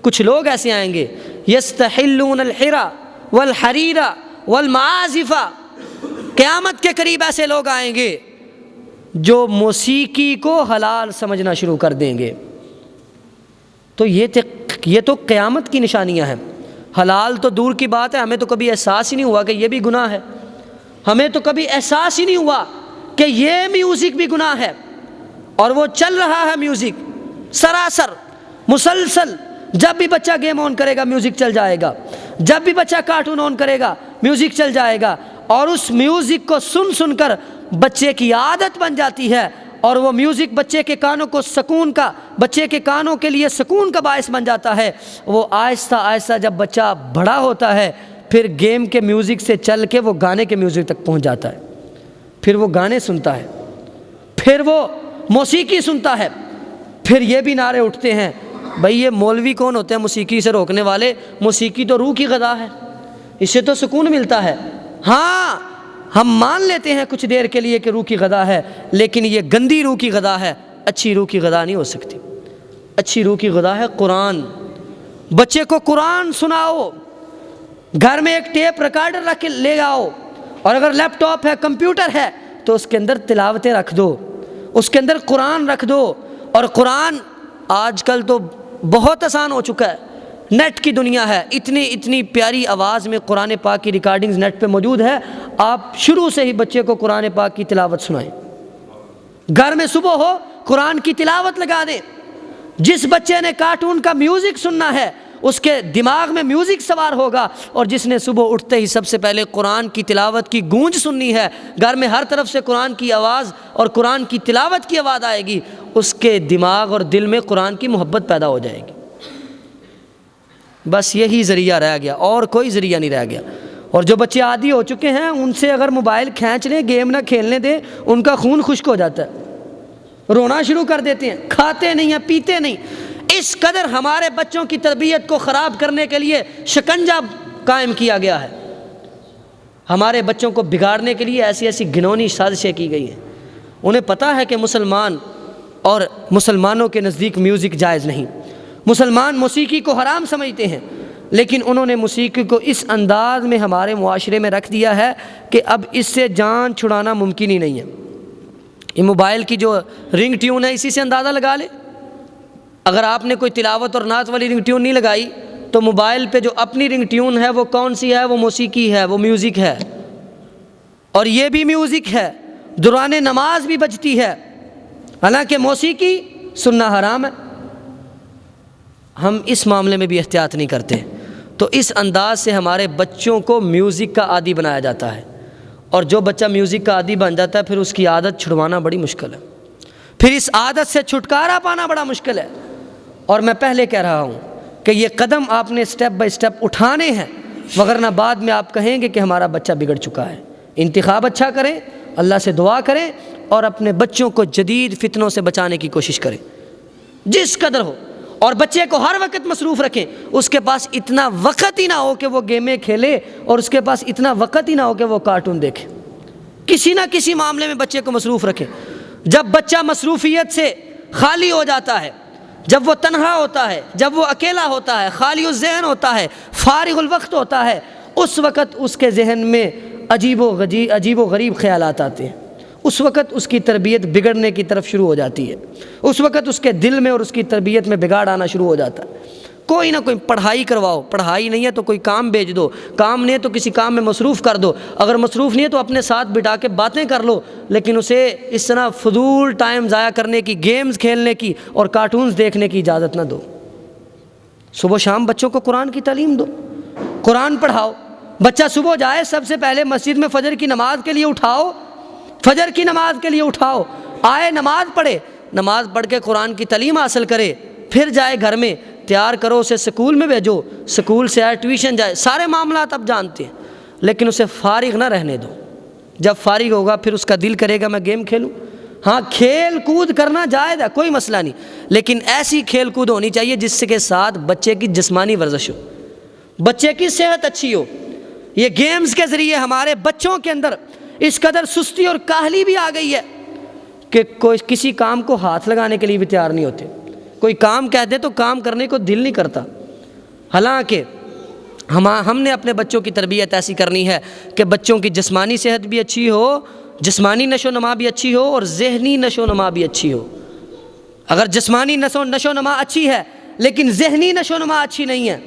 کچھ لوگ ایسے آئیں گے، یستحلون الحرى والحریر والمعازف، قیامت کے قریب ایسے لوگ آئیں گے جو موسیقی کو حلال سمجھنا شروع کر دیں گے۔ تو یہ تو قیامت کی نشانیاں ہیں۔ حلال تو دور کی بات ہے، ہمیں تو کبھی احساس ہی نہیں ہوا کہ یہ بھی گناہ ہے، ہمیں تو کبھی احساس ہی نہیں ہوا کہ یہ میوزک بھی گناہ ہے، اور وہ چل رہا ہے میوزک سراسر مسلسل۔ جب بھی بچہ گیم آن کرے گا میوزک چل جائے گا، جب بھی بچہ کارٹون آن کرے گا میوزک چل جائے گا، اور اس میوزک کو سن سن کر بچے کی عادت بن جاتی ہے، اور وہ میوزک بچے کے کانوں کو بچے کے کانوں کے لیے سکون کا باعث بن جاتا ہے۔ وہ آہستہ آہستہ جب بچہ بڑا ہوتا ہے پھر گیم کے میوزک سے چل کے وہ گانے کے میوزک تک پہنچ جاتا ہے، پھر وہ گانے سنتا ہے، پھر وہ موسیقی سنتا ہے، پھر یہ بھی نعرے اٹھتے ہیں، بھئی یہ مولوی کون ہوتے ہیں موسیقی سے روکنے والے؟ موسیقی تو روح کی غذا ہے، اس سے تو سکون ملتا ہے۔ ہاں ہم مان لیتے ہیں کچھ دیر کے لیے کہ روح کی غذا ہے، لیکن یہ گندی روح کی غذا ہے، اچھی روح کی غذا نہیں ہو سکتی۔ اچھی روح کی غذا ہے قرآن۔ بچے کو قرآن سناؤ، گھر میں ایک ٹیپ ریکارڈر رکھ کے لے آؤ، اور اگر لیپ ٹاپ ہے، کمپیوٹر ہے، تو اس کے اندر تلاوتیں رکھ دو، اس کے اندر قرآن رکھ دو۔ اور قرآن آج کل تو بہت آسان ہو چکا ہے، نیٹ کی دنیا ہے، اتنی پیاری آواز میں قرآن پاک کی ریکارڈنگز نیٹ پہ موجود ہے۔ آپ شروع سے ہی بچے کو قرآن پاک کی تلاوت سنائیں، گھر میں صبح ہو قرآن کی تلاوت لگا دیں۔ جس بچے نے کارٹون کا میوزک سننا ہے اس کے دماغ میں میوزک سوار ہوگا، اور جس نے صبح اٹھتے ہی سب سے پہلے قرآن کی تلاوت کی گونج سننی ہے، گھر میں ہر طرف سے قرآن کی آواز اور قرآن کی تلاوت کی آواز آئے گی، اس کے دماغ اور دل میں قرآن کی محبت پیدا ہو جائے گی۔ بس یہی ذریعہ رہ گیا، اور کوئی ذریعہ نہیں رہ گیا۔ اور جو بچے عادی ہو چکے ہیں ان سے اگر موبائل کھینچ لیں، گیم نہ کھیلنے دیں، ان کا خون خشک ہو جاتا ہے، رونا شروع کر دیتے ہیں، کھاتے نہیں ہیں، پیتے نہیں۔ اس قدر ہمارے بچوں کی تربیت کو خراب کرنے کے لیے شکنجہ قائم کیا گیا ہے، ہمارے بچوں کو بگاڑنے کے لیے ایسی ایسی گھنونی سازشیں کی گئی ہیں۔ انہیں پتہ ہے کہ مسلمان اور مسلمانوں کے نزدیک میوزک جائز نہیں، مسلمان موسیقی کو حرام سمجھتے ہیں، لیکن انہوں نے موسیقی کو اس انداز میں ہمارے معاشرے میں رکھ دیا ہے کہ اب اس سے جان چھڑانا ممکن ہی نہیں ہے۔ یہ موبائل کی جو رنگ ٹیون ہے اسی سے اندازہ لگا لے، اگر آپ نے کوئی تلاوت اور نعت والی رنگ ٹیون نہیں لگائی تو موبائل پہ جو اپنی رنگ ٹیون ہے وہ کون سی ہے؟ وہ موسیقی ہے، وہ میوزک ہے، اور یہ بھی میوزک ہے، دوران نماز بھی بجتی ہے، حالانکہ موسیقی سننا حرام ہے۔ ہم اس معاملے میں بھی احتیاط نہیں کرتے، تو اس انداز سے ہمارے بچوں کو میوزک کا عادی بنایا جاتا ہے، اور جو بچہ میوزک کا عادی بن جاتا ہے پھر اس کی عادت چھڑوانا بڑی مشکل ہے، پھر اس عادت سے چھٹکارا پانا بڑا مشکل ہے۔ اور میں پہلے کہہ رہا ہوں کہ یہ قدم آپ نے سٹیپ بائی سٹیپ اٹھانے ہیں، وگرنہ بعد میں آپ کہیں گے کہ ہمارا بچہ بگڑ چکا ہے۔ انتخاب اچھا کریں، اللہ سے دعا کریں، اور اپنے بچوں کو جدید فتنوں سے بچانے کی کوشش کریں جس قدر ہو، اور بچے کو ہر وقت مصروف رکھیں۔ اس کے پاس اتنا وقت ہی نہ ہو کہ وہ گیمیں کھیلے، اور اس کے پاس اتنا وقت ہی نہ ہو کہ وہ کارٹون دیکھے، کسی نہ کسی معاملے میں بچے کو مصروف رکھیں۔ جب بچہ مصروفیت سے خالی ہو جاتا ہے، جب وہ تنہا ہوتا ہے، جب وہ اکیلا ہوتا ہے، خالی الذہن ہوتا ہے، فارغ الوقت ہوتا ہے، اس وقت اس کے ذہن میں عجیب و غریب خیالات آتے ہیں، اس وقت اس کی تربیت بگڑنے کی طرف شروع ہو جاتی ہے، اس وقت اس کے دل میں اور اس کی تربیت میں بگاڑ آنا شروع ہو جاتا ہے۔ کوئی نہ کوئی پڑھائی کرواؤ، پڑھائی نہیں ہے تو کوئی کام بھیج دو، کام نہیں ہے تو کسی کام میں مصروف کر دو، اگر مصروف نہیں ہے تو اپنے ساتھ بٹھا کے باتیں کر لو، لیکن اسے اس طرح فضول ٹائم ضائع کرنے کی، گیمز کھیلنے کی اور کارٹونز دیکھنے کی اجازت نہ دو۔ صبح شام بچوں کو قرآن کی تعلیم دو، قرآن پڑھاؤ۔ بچہ صبح جائے، سب سے پہلے مسجد میں فجر کی نماز کے لیے اٹھاؤ، فجر کی نماز کے لیے اٹھاؤ، آئے نماز پڑھے، نماز پڑھ کے قرآن کی تعلیم حاصل کرے، پھر جائے گھر میں، تیار کرو اسے، سکول میں بھیجو، سکول سے آئے ٹیوشن جائے، سارے معاملات اب جانتے ہیں، لیکن اسے فارغ نہ رہنے دو۔ جب فارغ ہوگا پھر اس کا دل کرے گا میں گیم کھیلوں۔ ہاں، کھیل کود کرنا جائز ہے، کوئی مسئلہ نہیں، لیکن ایسی کھیل کود ہونی چاہیے جس کے ساتھ بچے کی جسمانی ورزش ہو، بچے کی صحت اچھی ہو۔ یہ گیمز کے ذریعے ہمارے بچوں کے اندر اس قدر سستی اور کاہلی بھی آ گئی ہے کہ کوئی کسی کام کو ہاتھ لگانے کے لیے بھی تیار نہیں ہوتے، کوئی کام کہہ دے تو کام کرنے کو دل نہیں کرتا۔ حالانکہ ہم نے اپنے بچوں کی تربیت ایسی کرنی ہے کہ بچوں کی جسمانی صحت بھی اچھی ہو، جسمانی نشو و نما بھی اچھی ہو، اور ذہنی نشو و نما بھی اچھی ہو۔ اگر جسمانی نشو و نما اچھی ہے لیکن ذہنی نشو و نما اچھی نہیں ہے،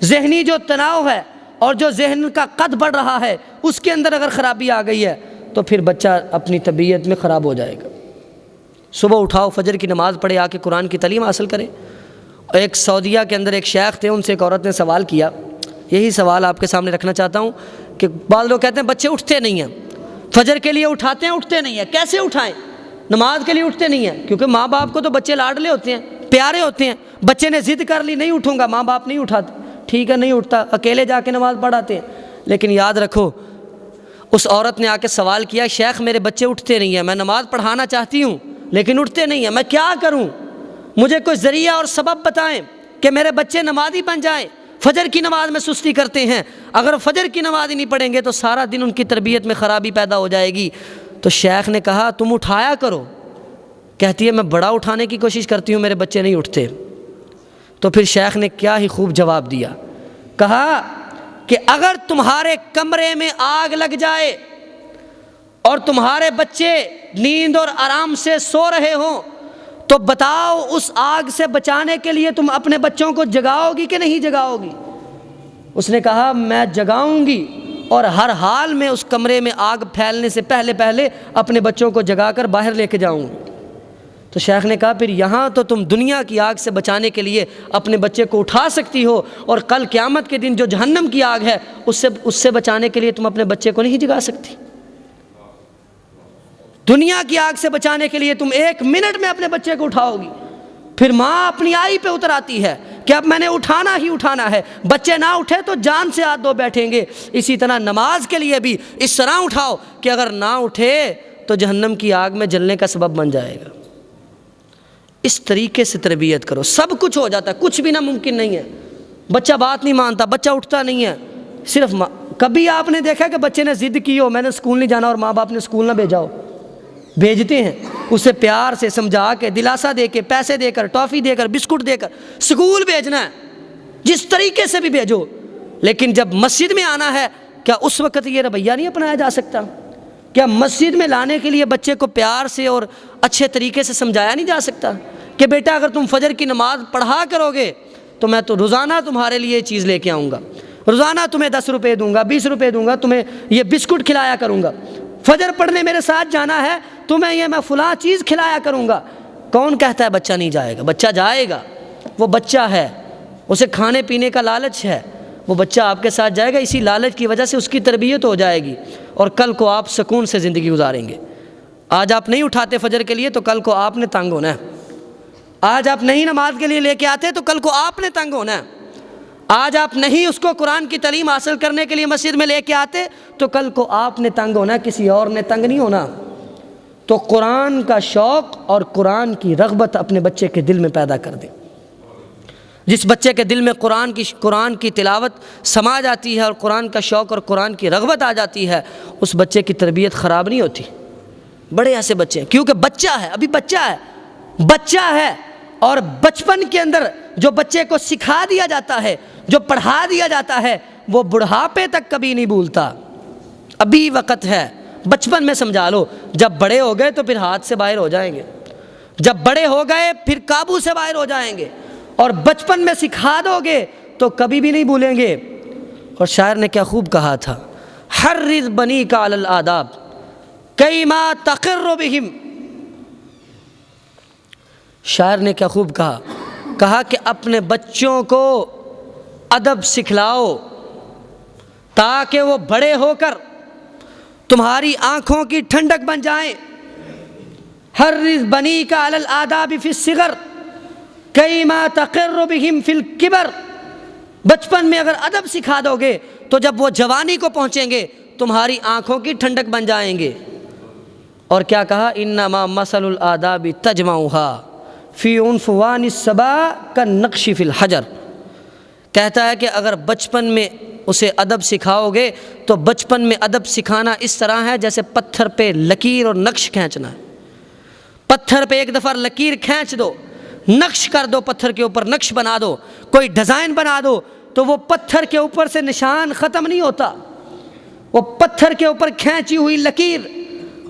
ذہنی جو تناؤ ہے اور جو ذہن کا قد بڑھ رہا ہے اس کے اندر اگر خرابی آ گئی ہے تو پھر بچہ اپنی طبیعت میں خراب ہو جائے گا۔ صبح اٹھاؤ، فجر کی نماز پڑھے، آ کے قرآن کی تعلیم حاصل کرے۔ ایک سعودیہ کے اندر ایک شیخ تھے، ان سے ایک عورت نے سوال کیا، یہی سوال آپ کے سامنے رکھنا چاہتا ہوں کہ بعض لوگ کہتے ہیں بچے اٹھتے نہیں ہیں، فجر کے لیے اٹھاتے ہیں، اٹھتے نہیں ہیں، کیسے اٹھائیں؟ نماز کے لیے اٹھتے نہیں ہیں، کیونکہ ماں باپ کو تو بچے لاڈلے ہوتے ہیں، پیارے ہوتے ہیں، بچے نے ضد کر لی نہیں اٹھوں گا، ماں باپ نہیں اٹھاتے، ٹھیک ہے نہیں اٹھتا، اکیلے جا کے نماز پڑھاتے ہیں۔ لیکن یاد رکھو، اس عورت نے آ کے سوال کیا، شیخ میرے بچے اٹھتے نہیں ہیں، میں نماز پڑھانا چاہتی ہوں لیکن اٹھتے نہیں ہیں، میں کیا کروں؟ مجھے کوئی ذریعہ اور سبب بتائیں کہ میرے بچے نمازی بن جائیں۔ فجر کی نماز میں سستی کرتے ہیں، اگر فجر کی نماز ہی نہیں پڑھیں گے تو سارا دن ان کی تربیت میں خرابی پیدا ہو جائے گی۔ تو شیخ نے کہا تم اٹھایا کرو، کہتی ہے میں بڑا اٹھانے کی کوشش کرتی ہوں، میرے بچے نہیں اٹھتے۔ تو پھر شیخ نے کیا ہی خوب جواب دیا، کہا کہ اگر تمہارے کمرے میں آگ لگ جائے اور تمہارے بچے نیند اور آرام سے سو رہے ہوں تو بتاؤ اس آگ سے بچانے کے لیے تم اپنے بچوں کو جگاؤ گی کہ نہیں جگاؤ گی؟ اس نے کہا میں جگاؤں گی، اور ہر حال میں اس کمرے میں آگ پھیلنے سے پہلے اپنے بچوں کو جگا کر باہر لے کے جاؤں گی۔ تو شیخ نے کہا پھر یہاں تو تم دنیا کی آگ سے بچانے کے لیے اپنے بچے کو اٹھا سکتی ہو، اور کل قیامت کے دن جو جہنم کی آگ ہے اس سے بچانے کے لیے تم اپنے بچے کو نہیں جگا سکتی۔ دنیا کی آگ سے بچانے کے لیے تم 1 منٹ میں اپنے بچے کو اٹھاؤ گی، پھر ماں اپنی آئی پہ اتر آتی ہے کہ اب میں نے اٹھانا ہی اٹھانا ہے، بچے نہ اٹھے تو جان سے ہاتھ دھو بیٹھیں گے۔ اسی طرح نماز کے لیے بھی اس طرح اٹھاؤ کہ اگر نہ اٹھے تو جہنم کی آگ میں جلنے کا سبب بن جائے گا۔ اس طریقے سے تربیت کرو، سب کچھ ہو جاتا ہے، کچھ بھی ناممکن نہیں ہے۔ بچہ بات نہیں مانتا، بچہ اٹھتا نہیں ہے، صرف کبھی آپ نے دیکھا کہ بچے نے ضد کی ہو میں نے اسکول نہیں جانا اور ماں باپ نے اسکول نہ بھیجا ہو؟ بھیجتے ہیں، اسے پیار سے سمجھا کے، دلاسا دے کے، پیسے دے کر، ٹافی دے کر، بسکٹ دے کر اسکول بھیجنا ہے، جس طریقے سے بھی بھیجو۔ لیکن جب مسجد میں آنا ہے، کیا اس وقت یہ رویہ نہیں اپنایا جا سکتا؟ کیا مسجد میں لانے کے لیے بچے کو پیار سے اور اچھے طریقے سے سمجھایا نہیں جا سکتا کہ بیٹا اگر تم فجر کی نماز پڑھا کرو گے تو میں تو روزانہ تمہارے لیے یہ چیز لے کے آؤں گا، روزانہ تمہیں 10 روپے دوں گا، 20 روپے دوں گا، تمہیں یہ بسکٹ کھلایا کروں گا، فجر پڑھنے میرے ساتھ جانا ہے تمہیں یہ میں فلاں چیز کھلایا کروں گا۔ کون کہتا ہے بچہ نہیں جائے گا؟ بچہ جائے گا، وہ بچہ ہے، اسے کھانے پینے کا لالچ ہے، وہ بچہ آپ کے ساتھ جائے گا، اسی لالچ کی وجہ سے اس کی تربیت ہو جائے گی اور کل کو آپ سکون سے زندگی گزاریں گے۔ آج آپ نہیں اٹھاتے فجر کے لیے تو کل کو آپ نے تنگ ہونا ہے، آج آپ نہیں نماز کے لیے لے کے آتے تو کل کو آپ نے تنگ ہونا ہے، آج آپ نہیں اس کو قرآن کی تعلیم حاصل کرنے کے لیے مسجد میں لے کے آتے تو کل کو آپ نے تنگ ہونا ہے، کسی اور نے تنگ نہیں ہونا۔ تو قرآن کا شوق اور قرآن کی رغبت اپنے بچے کے دل میں پیدا کر دیں۔ جس بچے کے دل میں قرآن کی تلاوت سما جاتی ہے اور قرآن کا شوق اور قرآن کی رغبت آ جاتی ہے، اس بچے کی تربیت خراب نہیں ہوتی۔ بڑے ایسے بچے ہیں، کیونکہ بچہ ہے، ابھی بچہ ہے، اور بچپن کے اندر جو بچے کو سکھا دیا جاتا ہے، جو پڑھا دیا جاتا ہے، وہ بڑھاپے تک کبھی نہیں بھولتا۔ ابھی وقت ہے، بچپن میں سمجھا لو، جب بڑے ہو گئے تو پھر ہاتھ سے باہر ہو جائیں گے، جب بڑے ہو گئے پھر قابو سے باہر ہو جائیں گے، اور بچپن میں سکھا دو گے تو کبھی بھی نہیں بھولیں گے۔ اور شاعر نے کیا خوب کہا تھا، حرض بنیک علی الآداب کیما تقر بہم۔ شاعر نے کیا خوب کہا کہ اپنے بچوں کو ادب سکھلاؤ تاکہ وہ بڑے ہو کر تمہاری آنکھوں کی ٹھنڈک بن جائیں۔ حرض بنیک علی الآداب فی الصغر کیما تقر بہم فی الکبر۔ بچپن میں اگر ادب سکھا دو گے تو جب وہ جوانی کو پہنچیں گے تمہاری آنکھوں کی ٹھنڈک بن جائیں گے۔ اور کیا کہا، انما مثل الآداب تجمعها فی عنفوان الصبا کالنقش فی الحجر۔ کہتا ہے کہ اگر بچپن میں اسے ادب سکھاؤ گے تو بچپن میں ادب سکھانا اس طرح ہے جیسے پتھر پہ لکیر اور نقش کھینچنا ہے۔ پتھر پہ ایک دفعہ لکیر کھینچ دو، نقش کر دو، پتھر کے اوپر نقش بنا دو، کوئی ڈیزائن بنا دو تو وہ پتھر کے اوپر سے نشان ختم نہیں ہوتا، وہ پتھر کے اوپر کھینچی ہوئی لکیر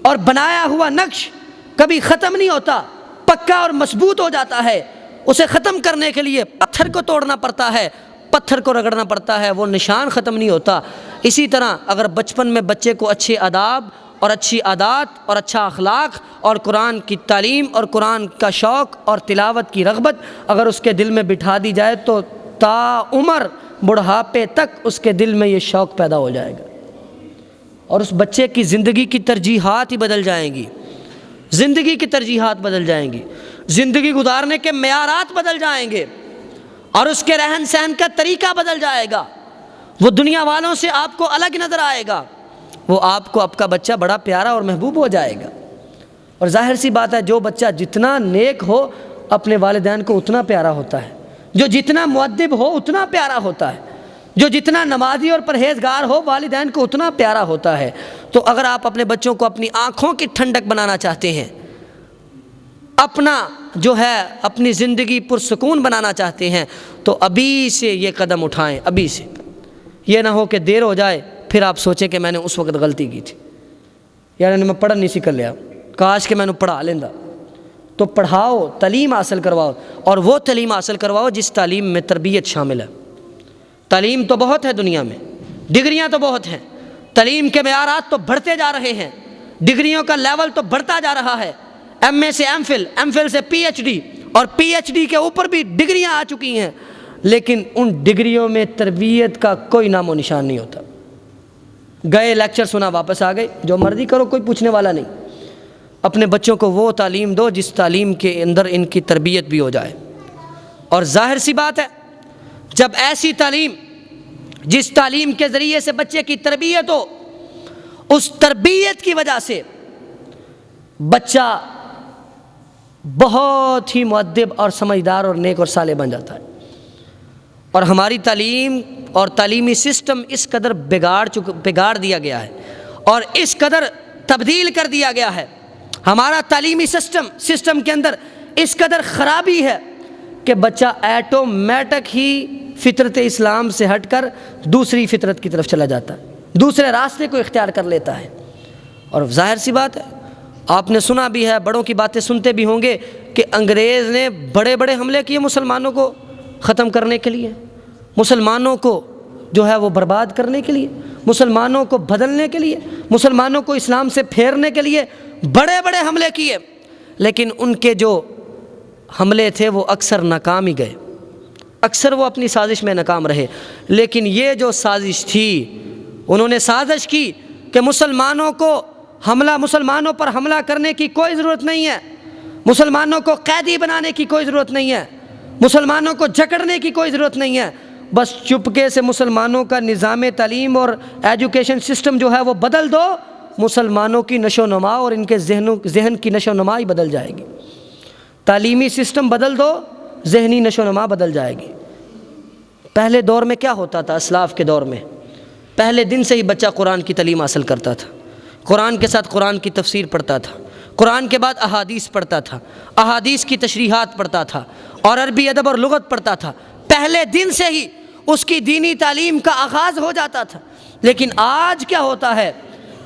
اور بنایا ہوا نقش کبھی ختم نہیں ہوتا، پکا اور مضبوط ہو جاتا ہے۔ اسے ختم کرنے کے لیے پتھر کو توڑنا پڑتا ہے، پتھر کو رگڑنا پڑتا ہے، وہ نشان ختم نہیں ہوتا۔ اسی طرح اگر بچپن میں بچے کو اچھے آداب اور اچھی عادات اور اچھا اخلاق اور قرآن کی تعلیم اور قرآن کا شوق اور تلاوت کی رغبت اگر اس کے دل میں بٹھا دی جائے تو تا عمر بڑھاپے تک اس کے دل میں یہ شوق پیدا ہو جائے گا، اور اس بچے کی زندگی کی ترجیحات ہی بدل جائیں گی، زندگی کی ترجیحات بدل جائیں گی، زندگی گزارنے کے معیارات بدل جائیں گے، اور اس کے رہن سہن کا طریقہ بدل جائے گا۔ وہ دنیا والوں سے آپ کو الگ نظر آئے گا، وہ آپ کو آپ کا بچہ بڑا پیارا اور محبوب ہو جائے گا۔ اور ظاہر سی بات ہے، جو بچہ جتنا نیک ہو اپنے والدین کو اتنا پیارا ہوتا ہے، جو جتنا مؤدب ہو اتنا پیارا ہوتا ہے، جو جتنا نمازی اور پرہیزگار ہو والدین کو اتنا پیارا ہوتا ہے۔ تو اگر آپ اپنے بچوں کو اپنی آنکھوں کی ٹھنڈک بنانا چاہتے ہیں، اپنا جو ہے اپنی زندگی پرسکون بنانا چاہتے ہیں، تو ابھی سے یہ قدم اٹھائیں، ابھی سے۔ یہ نہ ہو کہ دیر ہو جائے پھر آپ سوچیں کہ میں نے اس وقت غلطی کی تھی، یعنی میں پڑھن نہیں سی کر لیا، کاش کہ میں نے پڑھا لینا۔ تو پڑھاؤ، تعلیم حاصل کرواؤ، اور وہ تعلیم حاصل کرواؤ جس تعلیم میں تربیت شامل ہے۔ تعلیم تو بہت ہے دنیا میں، ڈگریاں تو بہت ہیں، تعلیم کے معیارات تو بڑھتے جا رہے ہیں، ڈگریوں کا لیول تو بڑھتا جا رہا ہے، MA سے MPhil سے PhD اور PhD کے اوپر بھی ڈگریاں آ چکی ہیں، لیکن ان ڈگریوں میں تربیت کا کوئی نام و نشان نہیں ہوتا۔ گئے لیکچر سنا واپس آ گئے، جو مرضی کرو، کوئی پوچھنے والا نہیں۔ اپنے بچوں کو وہ تعلیم دو جس تعلیم کے اندر ان کی تربیت بھی ہو جائے۔ اور ظاہر سی بات ہے، جب ایسی تعلیم جس تعلیم کے ذریعے سے بچے کی تربیت ہو، اس تربیت کی وجہ سے بچہ بہت ہی مؤدب اور سمجھدار اور نیک اور صالح بن جاتا ہے۔ اور ہماری تعلیم اور تعلیمی سسٹم اس قدر بگاڑ دیا گیا ہے اور اس قدر تبدیل کر دیا گیا ہے، ہمارا تعلیمی سسٹم کے اندر اس قدر خرابی ہے کہ بچہ ایٹومیٹک ہی فطرت اسلام سے ہٹ کر دوسری فطرت کی طرف چلا جاتا ہے، دوسرے راستے کو اختیار کر لیتا ہے۔ اور ظاہر سی بات ہے، آپ نے سنا بھی ہے، بڑوں کی باتیں سنتے بھی ہوں گے کہ انگریز نے بڑے بڑے حملے کیے مسلمانوں کو ختم کرنے کے لیے، مسلمانوں کو جو ہے وہ برباد کرنے کے لیے، مسلمانوں کو بدلنے کے لیے، مسلمانوں کو اسلام سے پھیرنے کے لیے بڑے بڑے حملے کیے، لیکن ان کے جو حملے تھے وہ اکثر ناکام ہی گئے، اکثر وہ اپنی سازش میں ناکام رہے۔ لیکن یہ جو سازش تھی، انہوں نے سازش کی کہ مسلمانوں پر حملہ کرنے کی کوئی ضرورت نہیں ہے، مسلمانوں کو قیدی بنانے کی کوئی ضرورت نہیں ہے، مسلمانوں کو جکڑنے کی کوئی ضرورت نہیں ہے، بس چپکے سے مسلمانوں کا نظام تعلیم اور ایجوکیشن سسٹم جو ہے وہ بدل دو، مسلمانوں کی نشو و نما اور ان کے ذہن کی نشو و نما ہی بدل جائے گی۔ تعلیمی سسٹم بدل دو، ذہنی نشو و نما بدل جائے گی۔ پہلے دور میں کیا ہوتا تھا؟ اسلاف کے دور میں پہلے دن سے ہی بچہ قرآن کی تعلیم حاصل کرتا تھا، قرآن کے ساتھ قرآن کی تفسیر پڑھتا تھا، قرآن کے بعد احادیث پڑھتا تھا، احادیث کی تشریحات پڑھتا تھا اور عربی ادب اور لغت پڑھتا تھا۔ پہلے دن سے ہی اس کی دینی تعلیم کا آغاز ہو جاتا تھا۔ لیکن آج کیا ہوتا ہے؟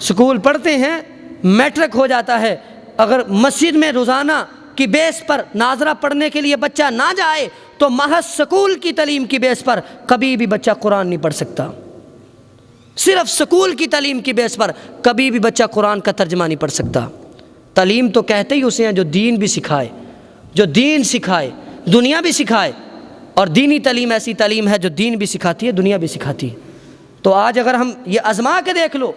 سکول پڑھتے ہیں، میٹرک ہو جاتا ہے، اگر مسجد میں روزانہ کی بیس پر ناظرہ پڑھنے کے لیے بچہ نہ جائے تو محض سکول کی تعلیم کی بیس پر کبھی بھی بچہ قرآن نہیں پڑھ سکتا۔ صرف سکول کی تعلیم کی بیس پر کبھی بھی بچہ قرآن کا ترجمہ نہیں پڑھ سکتا۔ تعلیم تو کہتے ہی اسے ہیں جو دین بھی سکھائے، جو دین سکھائے، دنیا بھی سکھائے، اور دینی تعلیم ایسی تعلیم ہے جو دین بھی سکھاتی ہے، دنیا بھی سکھاتی ہے۔ تو آج اگر ہم یہ آزما کے دیکھ لو،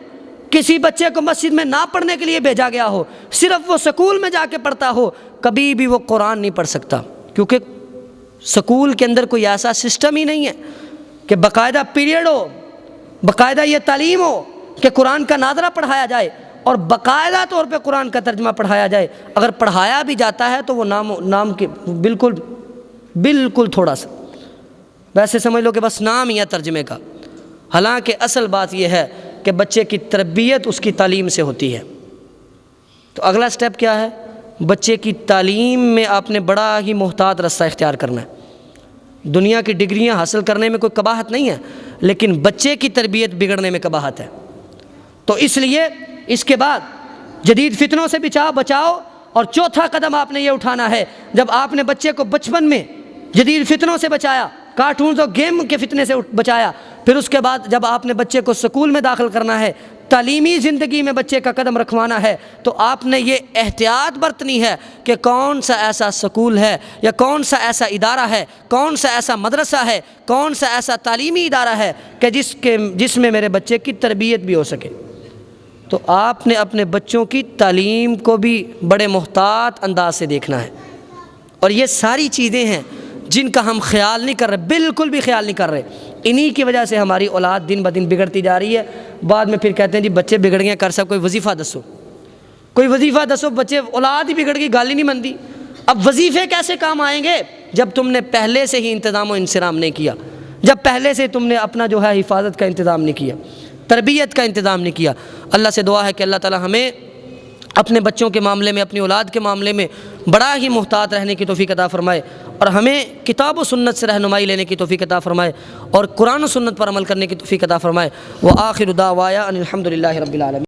کسی بچے کو مسجد میں نہ پڑھنے کے لیے بھیجا گیا ہو، صرف وہ سکول میں جا کے پڑھتا ہو، کبھی بھی وہ قرآن نہیں پڑھ سکتا، کیونکہ سکول کے اندر کوئی ایسا سسٹم ہی نہیں ہے کہ باقاعدہ پیریڈ ہو، باقاعدہ یہ تعلیم ہو کہ قرآن کا ناظرہ پڑھایا جائے اور باقاعدہ طور پہ قرآن کا ترجمہ پڑھایا جائے۔ اگر پڑھایا بھی جاتا ہے تو وہ نام کے بالکل تھوڑا سا، ویسے سمجھ لو کہ بس نام ہی ہے ترجمے کا، حالانکہ اصل بات یہ ہے کہ بچے کی تربیت اس کی تعلیم سے ہوتی ہے۔ تو اگلا سٹیپ کیا ہے؟ بچے کی تعلیم میں آپ نے بڑا ہی محتاط رستہ اختیار کرنا ہے۔ دنیا کی ڈگریاں حاصل کرنے میں کوئی قباحت نہیں ہے، لیکن بچے کی تربیت بگڑنے میں قباحت ہے۔ تو اس لیے اس کے بعد جدید فتنوں سے بچاؤ، اور چوتھا قدم آپ نے یہ اٹھانا ہے، جب آپ نے بچے کو بچپن میں جدید فتنوں سے بچایا، کارٹونز اور گیم کے فتنے سے بچایا، پھر اس کے بعد جب آپ نے بچے کو سکول میں داخل کرنا ہے، تعلیمی زندگی میں بچے کا قدم رکھوانا ہے، تو آپ نے یہ احتیاط برتنی ہے کہ کون سا ایسا سکول ہے یا کون سا ایسا ادارہ ہے، کون سا ایسا مدرسہ ہے، کون سا ایسا تعلیمی ادارہ ہے کہ جس میں میرے بچے کی تربیت بھی ہو سکے۔ تو آپ نے اپنے بچوں کی تعلیم کو بھی بڑے محتاط انداز سے دیکھنا ہے، اور یہ ساری چیزیں ہیں جن کا ہم خیال نہیں کر رہے، بالکل بھی خیال نہیں کر رہے۔ انہی کی وجہ سے ہماری اولاد دن بدن بگڑتی جا رہی ہے۔ بعد میں پھر کہتے ہیں جی بچے بگڑ گئے، کر سب کوئی وظیفہ دسو، کوئی وظیفہ دسو، بچے اولاد ہی بگڑ گئی، گالی نہیں بنتی۔ اب وظیفے کیسے کام آئیں گے جب تم نے پہلے سے ہی انتظام و انصرام نہیں کیا، جب پہلے سے تم نے اپنا جو ہے حفاظت کا انتظام نہیں کیا، تربیت کا انتظام نہیں کیا۔ اللہ سے دعا ہے کہ اللہ تعالی ہمیں اپنے بچوں کے معاملے میں، اپنی اولاد کے معاملے میں بڑا ہی محتاط رہنے کی توفیق عطا فرمائے، اور ہمیں کتاب و سنت سے رہنمائی لینے کی توفیق عطا فرمائے، اور قرآن و سنت پر عمل کرنے کی توفیق عطا فرمائے۔ وآخر دعوایا ان الحمد للہ رب العالمین۔